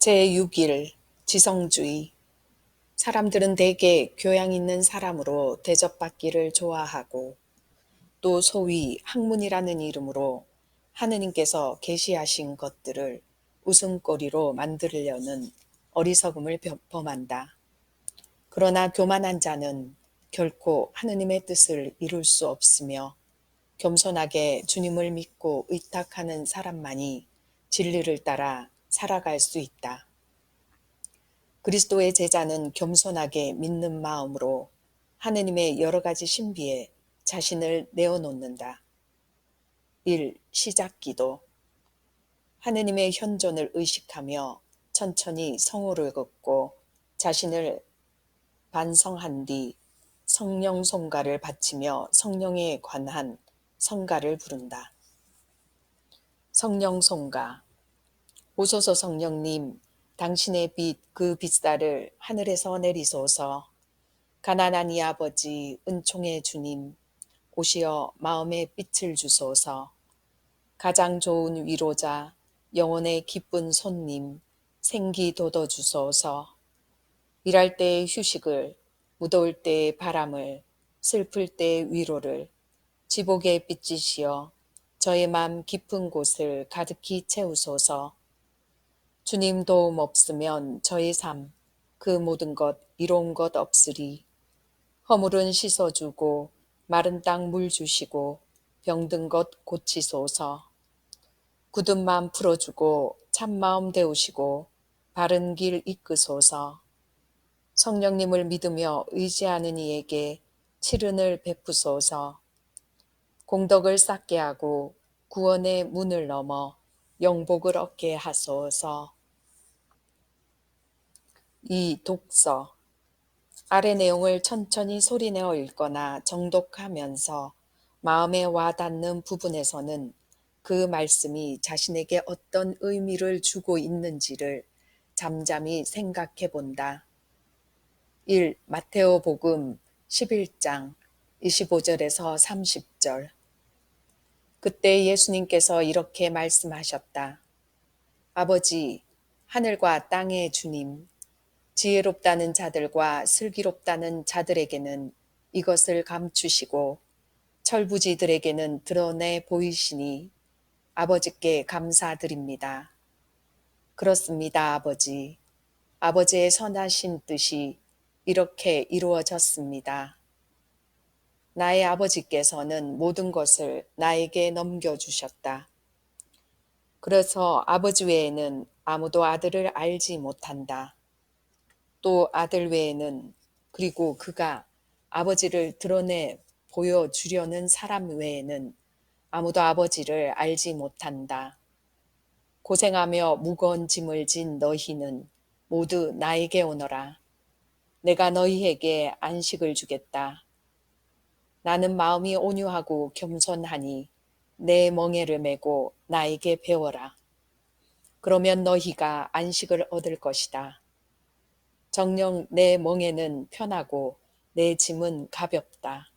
제6일 지성주의. 사람들은 대개 교양 있는 사람으로 대접받기를 좋아하고 또 소위 학문이라는 이름으로 하느님께서 계시하신 것들을 웃음거리로 만들려는 어리석음을 범한다. 그러나 교만한 자는 결코 하느님의 뜻을 이룰 수 없으며 겸손하게 주님을 믿고 의탁하는 사람만이 진리를 따라 살아갈 수 있다. 그리스도의 제자는 겸손하게 믿는 마음으로 하느님의 여러 가지 신비에 자신을 내어놓는다. 1. 시작기도. 하느님의 현존을 의식하며 천천히 성호를 걷고 자신을 반성한 뒤 성령 송가를 바치며 성령에 관한 성가를 부른다. 성령 송가. 오소서 성령님, 당신의 빛 그 빛살을 하늘에서 내리소서. 가난한 이 아버지 은총의 주님, 오시어 마음에 빛을 주소서. 가장 좋은 위로자, 영혼의 기쁜 손님, 생기 돋워 주소서. 일할 때의 휴식을, 무더울 때의 바람을, 슬플 때의 위로를, 지복의 빛이시여 저의 맘 깊은 곳을 가득히 채우소서. 주님 도움 없으면 저의 삶, 그 모든 것 이로운 것 없으리. 허물은 씻어주고 마른 땅 물 주시고 병든 것 고치소서. 굳은 마음 풀어주고 참마음 데우시고 바른 길 이끄소서. 성령님을 믿으며 의지하는 이에게 칠은을 베푸소서. 공덕을 쌓게 하고 구원의 문을 넘어 영복을 얻게 하소서. 이 독서. 아래 내용을 천천히 소리내어 읽거나 정독하면서 마음에 와닿는 부분에서는 그 말씀이 자신에게 어떤 의미를 주고 있는지를 잠잠히 생각해 본다. 1. 마테오복음 11장 25절에서 30절. 그때 예수님께서 이렇게 말씀하셨다. 아버지, 하늘과 땅의 주님, 지혜롭다는 자들과 슬기롭다는 자들에게는 이것을 감추시고 철부지들에게는 드러내 보이시니 아버지께 감사드립니다. 그렇습니다, 아버지. 아버지의 선하신 뜻이 이렇게 이루어졌습니다. 나의 아버지께서는 모든 것을 나에게 넘겨주셨다. 그래서 아버지 외에는 아무도 아들을 알지 못한다. 또 아들 외에는 그리고 그가 아버지를 드러내 보여주려는 사람 외에는 아무도 아버지를 알지 못한다. 고생하며 무거운 짐을 진 너희는 모두 나에게 오너라. 내가 너희에게 안식을 주겠다. 나는 마음이 온유하고 겸손하니 내 멍에를 메고 나에게 배워라. 그러면 너희가 안식을 얻을 것이다. 정녕 내 멍에는 편하고 내 짐은 가볍다.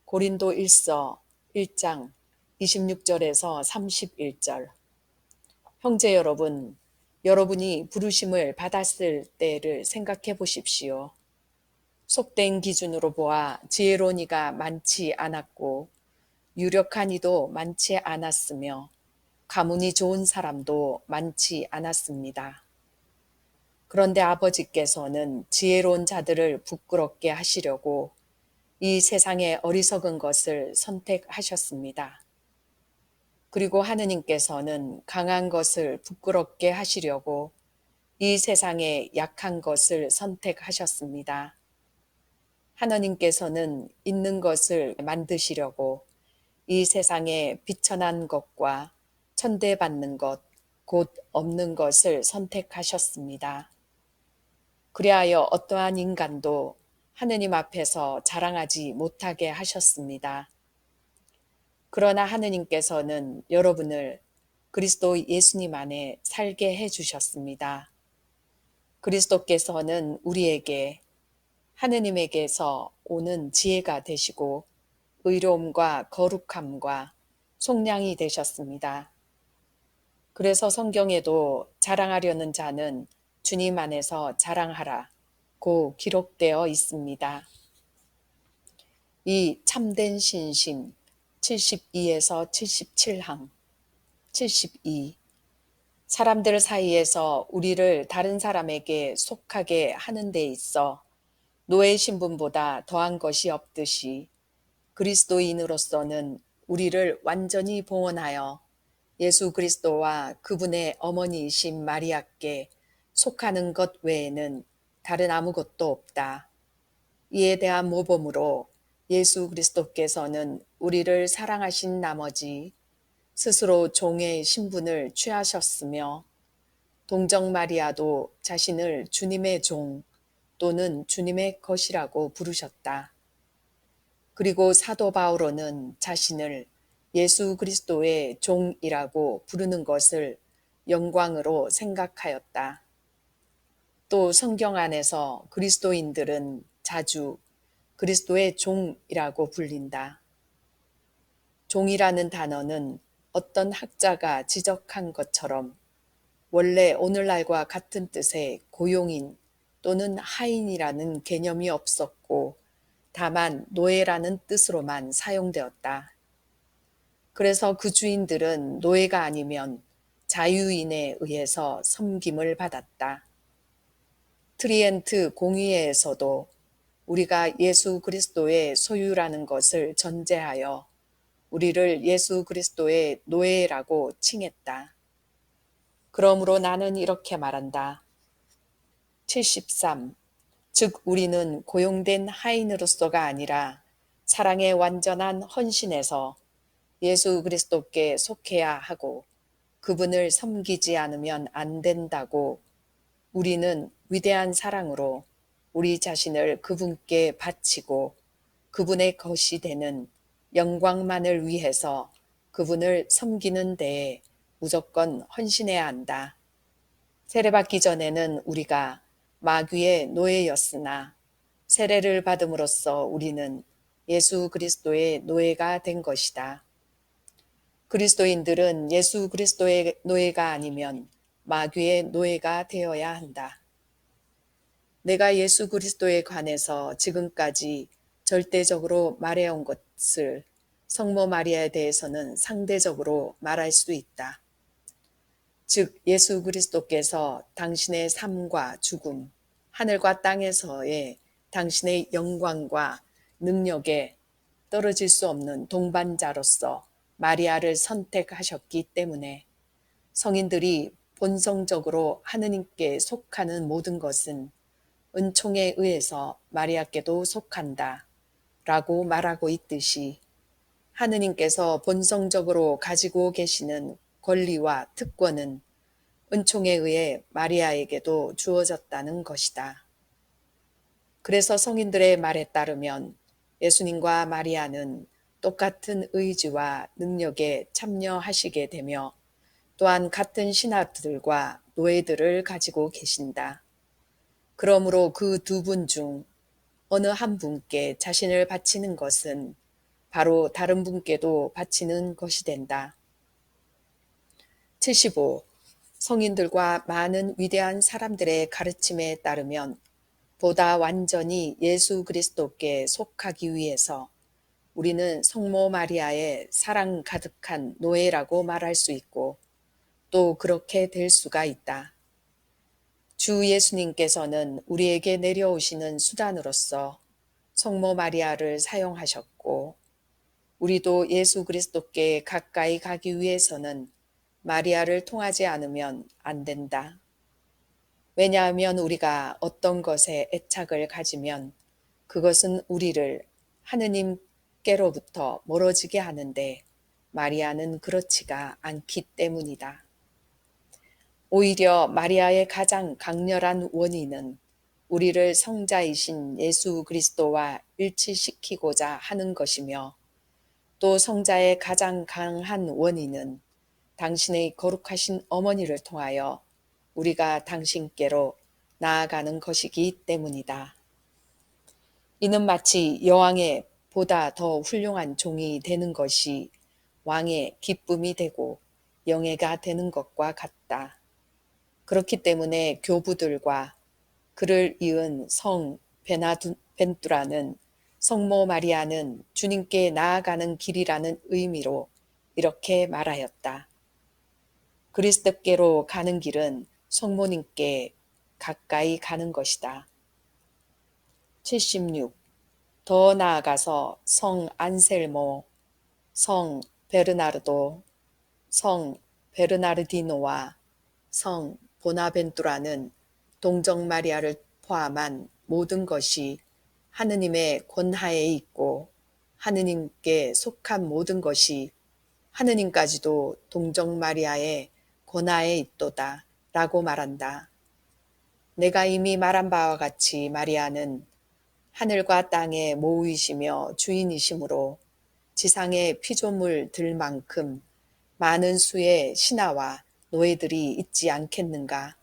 고린도 1서 1장 26절에서 31절. 형제 여러분, 여러분이 부르심을 받았을 때를 생각해 보십시오. 속된 기준으로 보아 지혜로운 이가 많지 않았고 유력한 이도 많지 않았으며 가문이 좋은 사람도 많지 않았습니다. 그런데 아버지께서는 지혜로운 자들을 부끄럽게 하시려고 이 세상의 어리석은 것을 선택하셨습니다. 그리고 하느님께서는 강한 것을 부끄럽게 하시려고 이 세상의 약한 것을 선택하셨습니다. 하느님께서는 있는 것을 만드시려고 이 세상의 비천한 것과 천대받는 것, 곧 없는 것을 선택하셨습니다. 그리하여 어떠한 인간도 하느님 앞에서 자랑하지 못하게 하셨습니다. 그러나 하느님께서는 여러분을 그리스도 예수님 안에 살게 해주셨습니다. 그리스도께서는 우리에게 하느님에게서 오는 지혜가 되시고 의로움과 거룩함과 속량이 되셨습니다. 그래서 성경에도 자랑하려는 자는 주님 안에서 자랑하라 고 기록되어 있습니다. 이 참된 신심 72에서 77항 72 사람들 사이에서 우리를 다른 사람에게 속하게 하는 데 있어 노예 신분보다 더한 것이 없듯이 그리스도인으로서는 우리를 완전히 봉헌하여 예수 그리스도와 그분의 어머니이신 마리아께 속하는 것 외에는 다른 아무것도 없다. 이에 대한 모범으로 예수 그리스도께서는 우리를 사랑하신 나머지 스스로 종의 신분을 취하셨으며 동정 마리아도 자신을 주님의 종 또는 주님의 것이라고 부르셨다. 그리고 사도 바오로는 자신을 예수 그리스도의 종이라고 부르는 것을 영광으로 생각하였다. 또 성경 안에서 그리스도인들은 자주 그리스도의 종이라고 불린다. 종이라는 단어는 어떤 학자가 지적한 것처럼 원래 오늘날과 같은 뜻의 고용인 또는 하인이라는 개념이 없었고 다만 노예라는 뜻으로만 사용되었다. 그래서 그 주인들은 노예가 아니면 자유인에 의해서 섬김을 받았다. 트리엔트 공의회에서도 우리가 예수 그리스도의 소유라는 것을 전제하여 우리를 예수 그리스도의 노예라고 칭했다. 그러므로 나는 이렇게 말한다. 73. 즉 우리는 고용된 하인으로서가 아니라 사랑의 완전한 헌신에서 예수 그리스도께 속해야 하고 그분을 섬기지 않으면 안 된다고 우리는 위대한 사랑으로 우리 자신을 그분께 바치고 그분의 것이 되는 영광만을 위해서 그분을 섬기는 데에 무조건 헌신해야 한다. 세례받기 전에는 우리가 마귀의 노예였으나 세례를 받음으로써 우리는 예수 그리스도의 노예가 된 것이다. 그리스도인들은 예수 그리스도의 노예가 아니면 마귀의 노예가 되어야 한다. 내가 예수 그리스도에 관해서 지금까지 절대적으로 말해온 것을 성모 마리아에 대해서는 상대적으로 말할 수 있다. 즉 예수 그리스도께서 당신의 삶과 죽음, 하늘과 땅에서의 당신의 영광과 능력에 떨어질 수 없는 동반자로서 마리아를 선택하셨기 때문에 성인들이 본성적으로 하느님께 속하는 모든 것은 은총에 의해서 마리아께도 속한다 라고 말하고 있듯이 하느님께서 본성적으로 가지고 계시는 권리와 특권은 은총에 의해 마리아에게도 주어졌다는 것이다. 그래서 성인들의 말에 따르면 예수님과 마리아는 똑같은 의지와 능력에 참여하시게 되며 또한 같은 신하들과 노예들을 가지고 계신다. 그러므로 그 두 분 중 어느 한 분께 자신을 바치는 것은 바로 다른 분께도 바치는 것이 된다. 75. 성인들과 많은 위대한 사람들의 가르침에 따르면 보다 완전히 예수 그리스도께 속하기 위해서 우리는 성모 마리아의 사랑 가득한 노예라고 말할 수 있고 또 그렇게 될 수가 있다. 주 예수님께서는 우리에게 내려오시는 수단으로서 성모 마리아를 사용하셨고 우리도 예수 그리스도께 가까이 가기 위해서는 마리아를 통하지 않으면 안 된다. 왜냐하면 우리가 어떤 것에 애착을 가지면 그것은 우리를 하느님께로부터 멀어지게 하는데 마리아는 그렇지가 않기 때문이다. 오히려 마리아의 가장 강렬한 원인은 우리를 성자이신 예수 그리스도와 일치시키고자 하는 것이며 또 성자의 가장 강한 원인은 당신의 거룩하신 어머니를 통하여 우리가 당신께로 나아가는 것이기 때문이다. 이는 마치 여왕의 보다 더 훌륭한 종이 되는 것이 왕의 기쁨이 되고 영예가 되는 것과 같다. 그렇기 때문에 교부들과 그를 이은 성 베나벤투라는 성모 마리아는 주님께 나아가는 길이라는 의미로 이렇게 말하였다. 그리스도께로 가는 길은 성모님께 가까이 가는 것이다. 76. 더 나아가서 성 안셀모, 성 베르나르도, 성 베르나르디노와 성 보나벤투라는 동정 마리아를 포함한 모든 것이 하느님의 권하에 있고 하느님께 속한 모든 것이 하느님까지도 동정 마리아의 권하에 있도다 라고 말한다. 내가 이미 말한 바와 같이 마리아는 하늘과 땅의 모의시며 주인이시므로 지상의 피조물 들 만큼 많은 수의 신하와 노예들이 있지 않겠는가.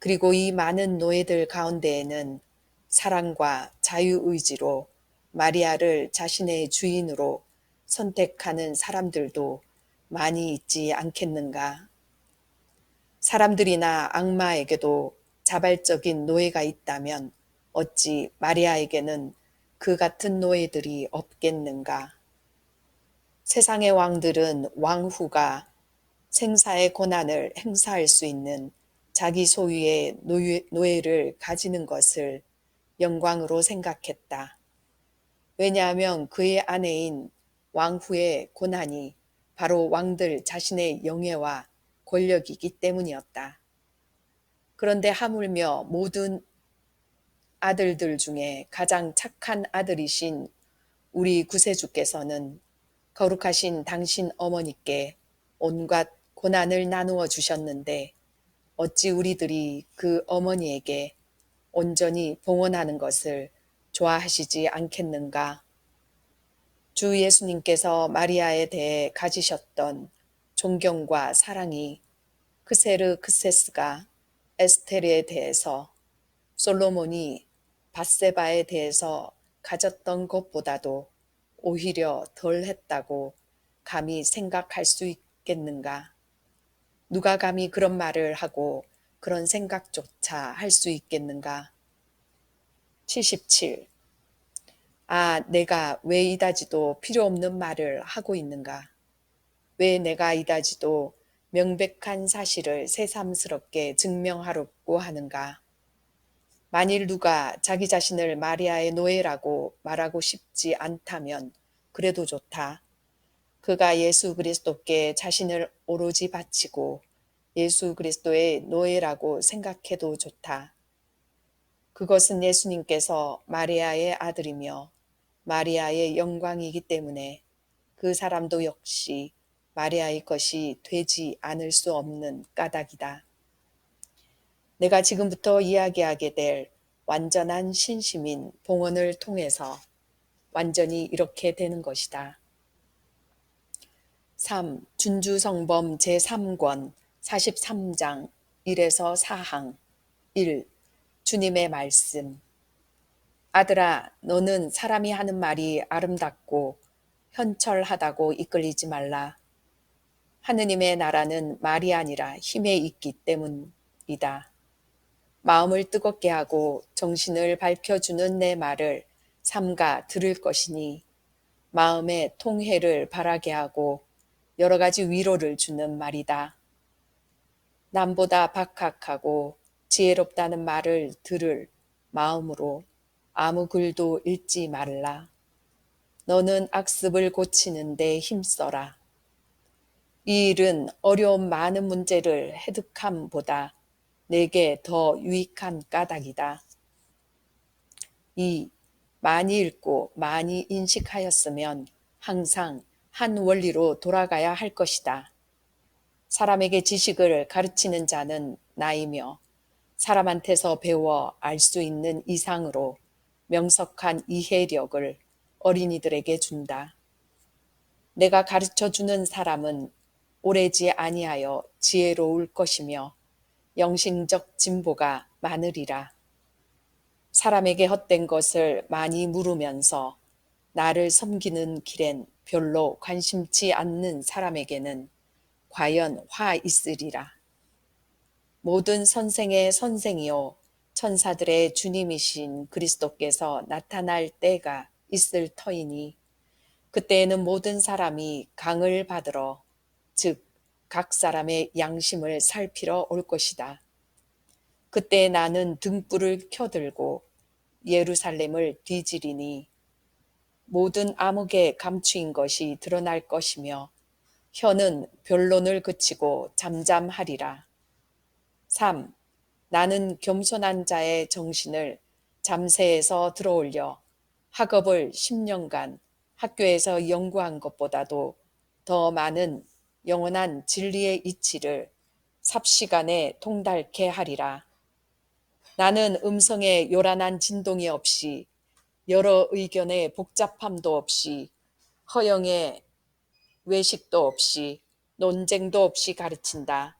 그리고 이 많은 노예들 가운데에는 사랑과 자유의지로 마리아를 자신의 주인으로 선택하는 사람들도 많이 있지 않겠는가. 사람들이나 악마에게도 자발적인 노예가 있다면 어찌 마리아에게는 그 같은 노예들이 없겠는가. 세상의 왕들은 왕후가 생사의 권한을 행사할 수 있는 자기 소유의 노예를 가지는 것을 영광으로 생각했다. 왜냐하면 그의 아내인 왕후의 권한이 바로 왕들 자신의 영예와 권력이기 때문이었다. 그런데 하물며 모든 아들들 중에 가장 착한 아들이신 우리 구세주께서는 거룩하신 당신 어머니께 온갖 고난을 나누어 주셨는데 어찌 우리들이 그 어머니에게 온전히 봉헌하는 것을 좋아하시지 않겠는가? 주 예수님께서 마리아에 대해 가지셨던 존경과 사랑이 크세르크세스가 에스테르에 대해서 솔로몬이 밧세바에 대해서 가졌던 것보다도 오히려 덜 했다고 감히 생각할 수 있겠는가? 누가 감히 그런 말을 하고 그런 생각조차 할 수 있겠는가? 77. 아, 내가 왜 이다지도 필요 없는 말을 하고 있는가? 왜 내가 이다지도 명백한 사실을 새삼스럽게 증명하려고 하는가? 만일 누가 자기 자신을 마리아의 노예라고 말하고 싶지 않다면 그래도 좋다. 그가 예수 그리스도께 자신을 오로지 바치고 예수 그리스도의 노예라고 생각해도 좋다. 그것은 예수님께서 마리아의 아들이며 마리아의 영광이기 때문에 그 사람도 역시 마리아의 것이 되지 않을 수 없는 까닭이다. 내가 지금부터 이야기하게 될 완전한 신심인 봉헌을 통해서 완전히 이렇게 되는 것이다. 3. 준주성범 제3권 43장 1에서 4항 1. 주님의 말씀. 아들아, 너는 사람이 하는 말이 아름답고 현철하다고 이끌리지 말라. 하느님의 나라는 말이 아니라 힘에 있기 때문이다. 마음을 뜨겁게 하고 정신을 밝혀주는 내 말을 삼가 들을 것이니 마음의 통회를 바라게 하고 여러 가지 위로를 주는 말이다. 남보다 박학하고 지혜롭다는 말을 들을 마음으로 아무 글도 읽지 말라. 너는 악습을 고치는 데 힘써라. 이 일은 어려운 많은 문제를 해득함보다 내게 더 유익한 까닭이다. 2. 많이 읽고 많이 인식하였으면 항상 한 원리로 돌아가야 할 것이다. 사람에게 지식을 가르치는 자는 나이며 사람한테서 배워 알 수 있는 이상으로 명석한 이해력을 어린이들에게 준다. 내가 가르쳐주는 사람은 오래지 아니하여 지혜로울 것이며 영신적 진보가 많으리라. 사람에게 헛된 것을 많이 물으면서 나를 섬기는 길엔 별로 관심치 않는 사람에게는 과연 화 있으리라. 모든 선생의 선생이요 천사들의 주님이신 그리스도께서 나타날 때가 있을 터이니 그때에는 모든 사람이 강을 받으러 즉 각 사람의 양심을 살피러 올 것이다. 그때 나는 등불을 켜들고 예루살렘을 뒤지리니 모든 암흑에 감추인 것이 드러날 것이며 혀는 변론을 그치고 잠잠하리라. 3. 나는 겸손한 자의 정신을 잠세에서 들어올려 학업을 10년간 학교에서 연구한 것보다도 더 많은 영원한 진리의 이치를 삽시간에 통달케 하리라. 나는 음성의 요란한 진동이 없이 여러 의견의 복잡함도 없이 허영의 외식도 없이 논쟁도 없이 가르친다.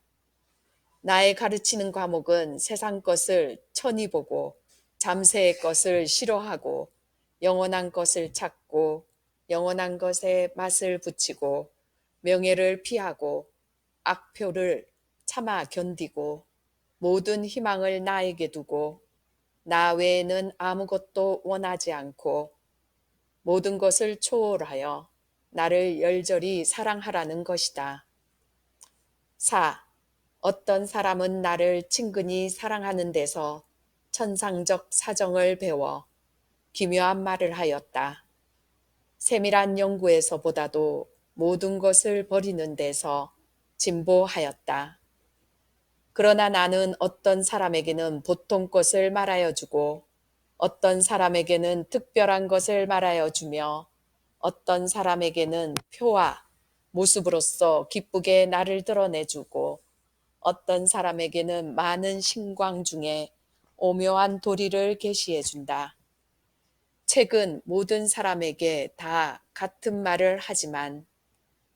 나의 가르치는 과목은 세상 것을 천히 보고 잠세의 것을 싫어하고 영원한 것을 찾고 영원한 것에 맛을 붙이고 명예를 피하고 악표를 참아 견디고 모든 희망을 나에게 두고 나 외에는 아무것도 원하지 않고 모든 것을 초월하여 나를 열절히 사랑하라는 것이다. 4. 어떤 사람은 나를 친근히 사랑하는 데서 천상적 사정을 배워 기묘한 말을 하였다. 세밀한 연구에서보다도 모든 것을 버리는 데서 진보하였다. 그러나 나는 어떤 사람에게는 보통 것을 말하여 주고 어떤 사람에게는 특별한 것을 말하여 주며 어떤 사람에게는 표와 모습으로서 기쁘게 나를 드러내주고 어떤 사람에게는 많은 신광 중에 오묘한 도리를 계시해 준다. 책은 모든 사람에게 다 같은 말을 하지만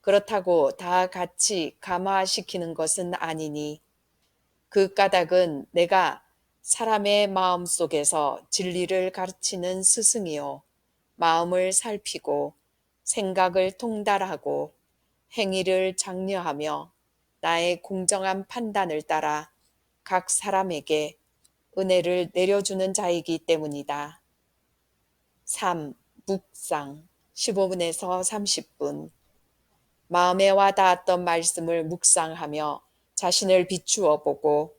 그렇다고 다 같이 감화시키는 것은 아니니 그 까닭은 내가 사람의 마음 속에서 진리를 가르치는 스승이요 마음을 살피고 생각을 통달하고 행위를 장려하며 나의 공정한 판단을 따라 각 사람에게 은혜를 내려주는 자이기 때문이다. 3. 묵상 15분에서 30분 마음에 와닿았던 말씀을 묵상하며 자신을 비추어 보고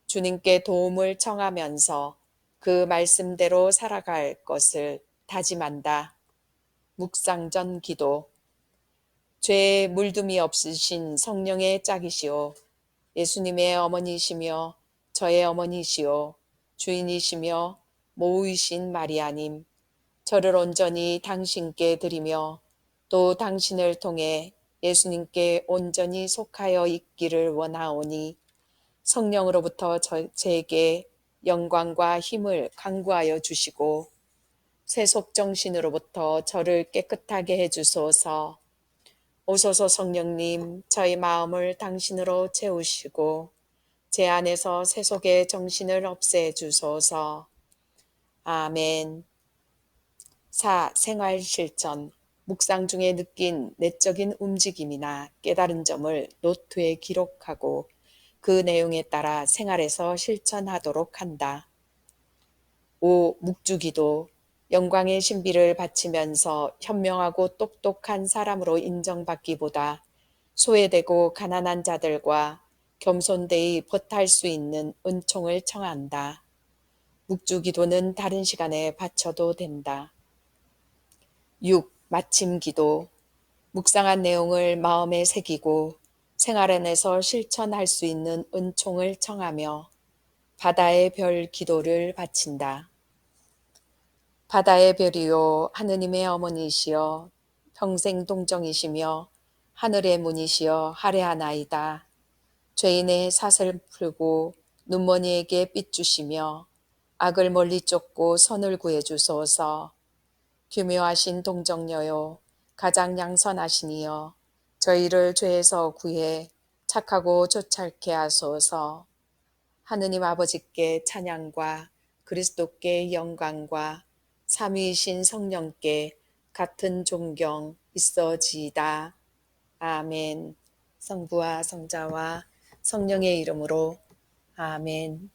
주님께 도움을 청하면서 그 말씀대로 살아갈 것을 다짐한다. 묵상 전 기도 죄에 물둠이 없으신 성령의 짝이시오. 예수님의 어머니시며 저의 어머니시오. 주인이시며 모우이신 마리아님. 저를 온전히 당신께 드리며 또 당신을 통해 예수님께 온전히 속하여 있기를 원하오니 성령으로부터 제게 영광과 힘을 강구하여 주시고 세속 정신으로부터 저를 깨끗하게 해주소서. 오소서 성령님, 저희 마음을 당신으로 채우시고 제 안에서 세속의 정신을 없애주소서. 아멘. 4. 생활 실천 묵상 중에 느낀 내적인 움직임이나 깨달은 점을 노트에 기록하고 그 내용에 따라 생활에서 실천하도록 한다. 5. 묵주기도 영광의 신비를 바치면서 현명하고 똑똑한 사람으로 인정받기보다 소외되고 가난한 자들과 겸손되이 보탈 수 있는 은총을 청한다. 묵주기도는 다른 시간에 바쳐도 된다. 6. 마침 기도 묵상한 내용을 마음에 새기고 생활 안에서 실천할 수 있는 은총을 청하며 바다의 별 기도를 바친다. 바다의 별이요 하느님의 어머니시여 평생 동정이시며 하늘의 문이시여 할애하나이다. 죄인의 사슬 풀고 눈머니에게 빛 주시며 악을 멀리 쫓고 선을 구해주소서. 규묘하신 동정녀요 가장 양선하시니여 저희를 죄에서 구해 착하고 조찰케 하소서. 하느님 아버지께 찬양과 그리스도께 영광과 삼위이신 성령께 같은 존경 있어지이다. 아멘. 성부와 성자와 성령의 이름으로 아멘.